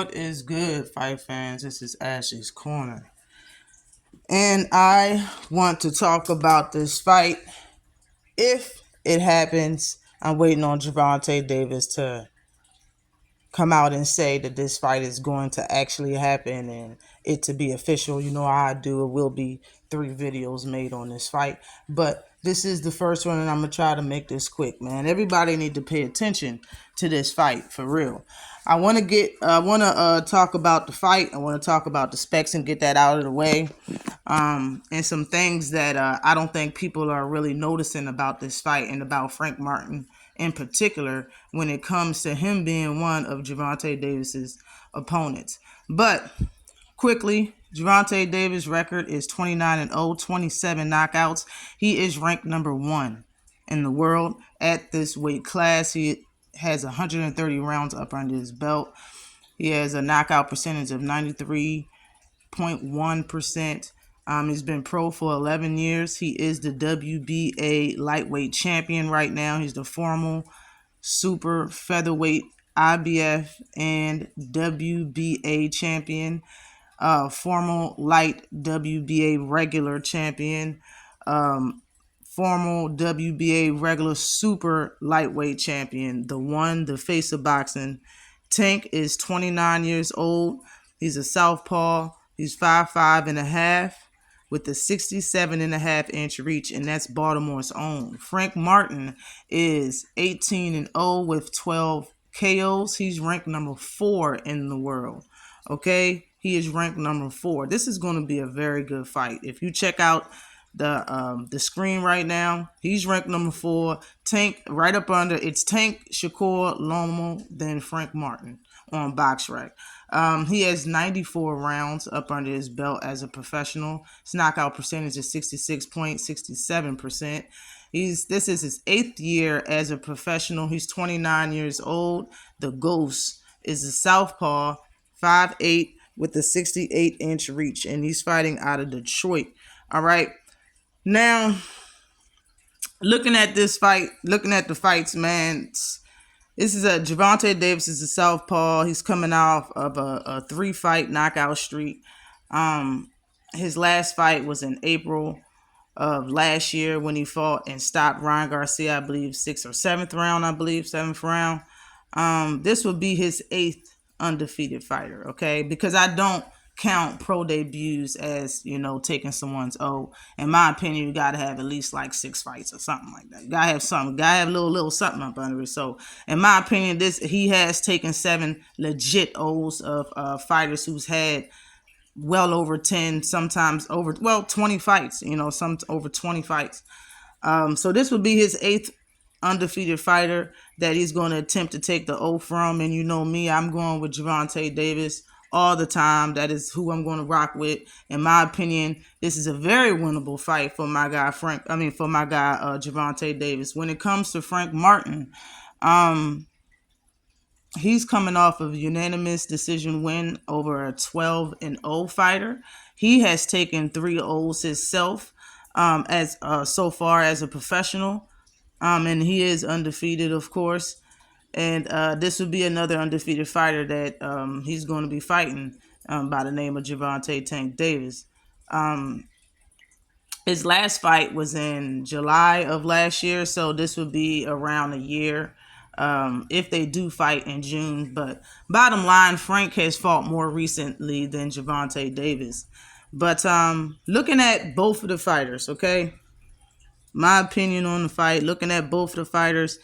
What is good, fight fans? This is Ashley's Corner. And I want to talk about this fight. If it happens, I'm waiting on Gervonta Davis to come out and say that this fight is going to actually happen and it to be official. You know how I do. It will be 3 videos made on this fight. But this is the first one, and I'm going to try to make this quick, man. Everybody need to pay attention to this fight, for real. I want to talk about the fight. I want to talk about the specs and get that out of the way. And some things that I don't think people are really noticing about this fight and about Frank Martin in particular when it comes to him being one of Gervonta Davis's opponents. But quickly, Gervonta Davis' record is 29-0, 27 knockouts. He is ranked number 1 in the world at this weight class. He has 130 rounds up under his belt. He has a knockout percentage of 93.1%. He's been pro for 11 years. He is the WBA lightweight champion right now. He's the formal super featherweight IBF and WBA champion, formal light WBA regular champion, formal WBA regular super lightweight champion, the face of boxing. Tank is 29 years old. He's a southpaw. He's 5'5" and a half with a 67.5-inch reach, and that's Baltimore's own. Frank Martin is 18-0 with 12 KOs. He's ranked number 4 in the world. Okay, he is ranked number 4. This is going to be a very good fight. If you check out the screen right now, he's ranked number 4. Tank right up under. It's Tank Shakur Lomo, then Frank Martin on BoxRec. He has 94 rounds up under his belt as a professional. His knockout percentage is 66.67%. This is his 8th year as a professional. He's 29 years old. The Ghost is a southpaw, 5'8", with a 68-inch reach, and he's fighting out of Detroit. All right. Now, looking at this fight, looking at the fights, man, this is Gervonta Davis is a southpaw. He's coming off of a 3-fight knockout streak. His last fight was in April of last year when he fought and stopped Ryan Garcia, I believe, 6th or 7th round, 7th round. This will be his 8th undefeated fighter, okay? Because I don't count pro debuts as, taking someone's O. In my opinion, you got to have at least like 6 fights or something like that. You got to have something. Got to have a little something up under it. So, in my opinion, he has taken 7 legit O's of fighters who's had well over 10, sometimes over 20 fights. Some over 20 fights. So this would be his 8th undefeated fighter that he's going to attempt to take the O from. And you know me, I'm going with Gervonta Davis all the time. That is who I'm going to rock with. In my opinion, this is a very winnable fight for my guy Gervonta Davis. When it comes to Frank Martin, he's coming off of a unanimous decision win over a 12-0 fighter. He has taken 3 O's himself as so far as a professional. And he is undefeated, of course. And this would be another undefeated fighter that he's going to be fighting by the name of Gervonta Tank Davis. His last fight was in July of last year, so this would be around a year if they do fight in June. But bottom line, Frank has fought more recently than Gervonta Davis. But looking at both of the fighters, okay? My opinion on the fight, looking at both of the fighters,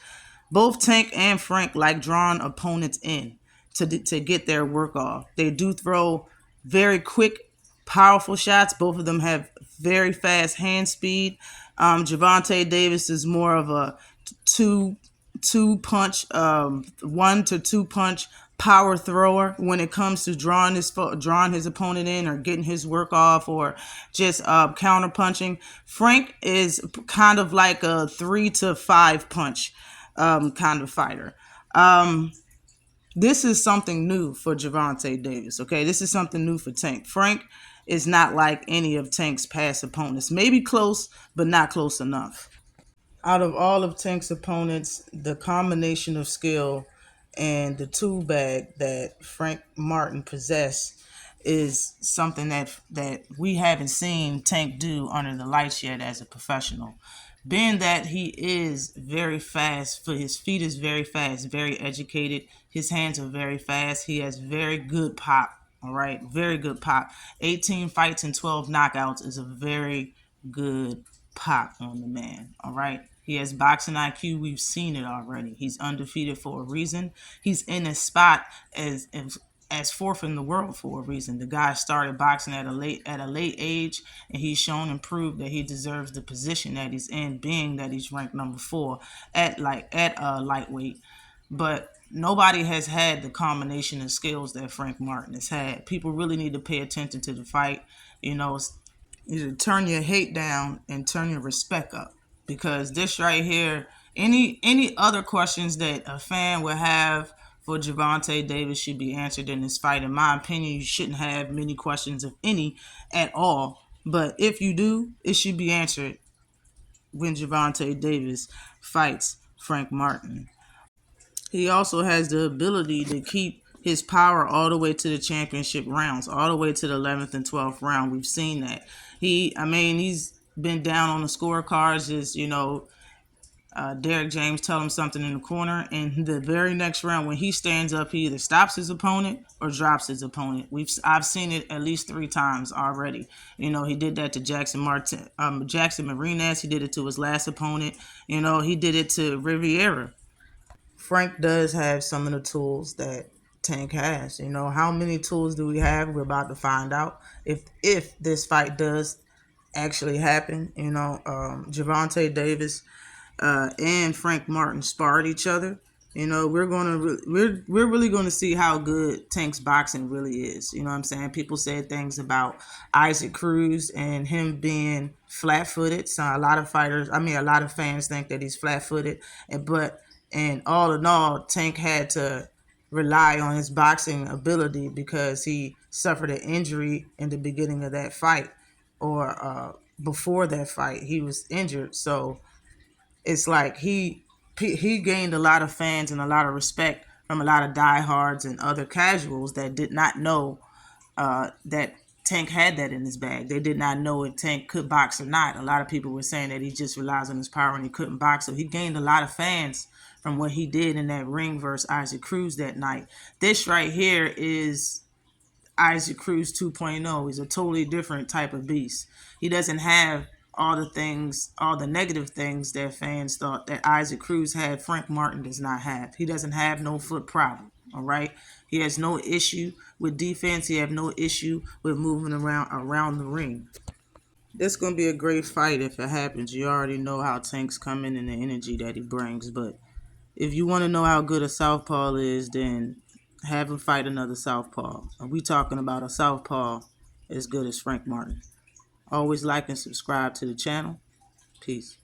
both Tank and Frank like drawing opponents in to get their work off. They do throw very quick, powerful shots. Both of them have very fast hand speed. Gervonta Davis is more of a two punch, 1 to 2 punch power thrower when it comes to drawing his opponent in or getting his work off or just counter punching. Frank is kind of like a 3 to 5 punch kind of fighter. This is something new for Gervonta Davis, okay? This is something new for Tank. Frank is not like any of Tank's past opponents. Maybe close, but not close enough. Out of all of Tank's opponents, the combination of skill and the tool bag that Frank Martin possessed is something that we haven't seen Tank do under the lights yet as a professional. Being that he is very fast, for his feet is very fast, very educated, his hands are very fast, he has very good pop. All right, very good pop. 18 fights and 12 knockouts is a very good pop on the man. All right. He has boxing IQ. We've seen it already. He's undefeated for a reason. He's in a spot as fourth in the world for a reason. The guy started boxing at a late age, and he's shown and proved that he deserves the position that he's in, being that he's ranked number 4 at lightweight. But nobody has had the combination of skills that Frank Martin has had. People really need to pay attention to the fight. You know, either turn your hate down and turn your respect up, because this right here, any other questions that a fan would have for Gervonta Davis should be answered in this fight. In my opinion, you shouldn't have many questions, of any at all, but if you do, it should be answered when Gervonta Davis fights Frank Martin. He also has the ability to keep his power all the way to the championship rounds, all the way to the 11th and 12th round. We've seen that. He's been down on the scorecards. Derek James tell him something in the corner, and the very next round when he stands up, he either stops his opponent or drops his opponent. I've seen it at least 3 times already. He did that to Jackson Marinez. He did it to his last opponent. He did it to Riviera. Frank does have some of the tools that Tank has. How many tools do we have? We're about to find out. If this fight does actually happen, Gervonta Davis and Frank Martin sparred each other. We're really gonna see how good Tank's boxing really is. You know what I'm saying? People said things about Isaac Cruz and him being flat-footed. So a lot of fans think that he's flat-footed, and all in all, Tank had to rely on his boxing ability because he suffered an injury in the beginning of that fight, or before that fight, he was injured. So it's like he gained a lot of fans and a lot of respect from a lot of diehards and other casuals that did not know that Tank had that in his bag. They did not know if Tank could box or not. A lot of people were saying that he just relies on his power and he couldn't box. So he gained a lot of fans from what he did in that ring versus Isaac Cruz that night. This right here is Isaac Cruz 2.0. He's a totally different type of beast. He doesn't have all the negative things that fans thought that Isaac Cruz had. Frank Martin does not have. He doesn't have no foot problem. All right. He has no issue with defense. He has no issue with moving around the ring. This is gonna be a great fight if it happens. You already know how Tank's coming and the energy that he brings. But if you want to know how good a southpaw is, then have him fight another southpaw. Are we talking about a southpaw as good as Frank Martin? Always like and subscribe to the channel. Peace.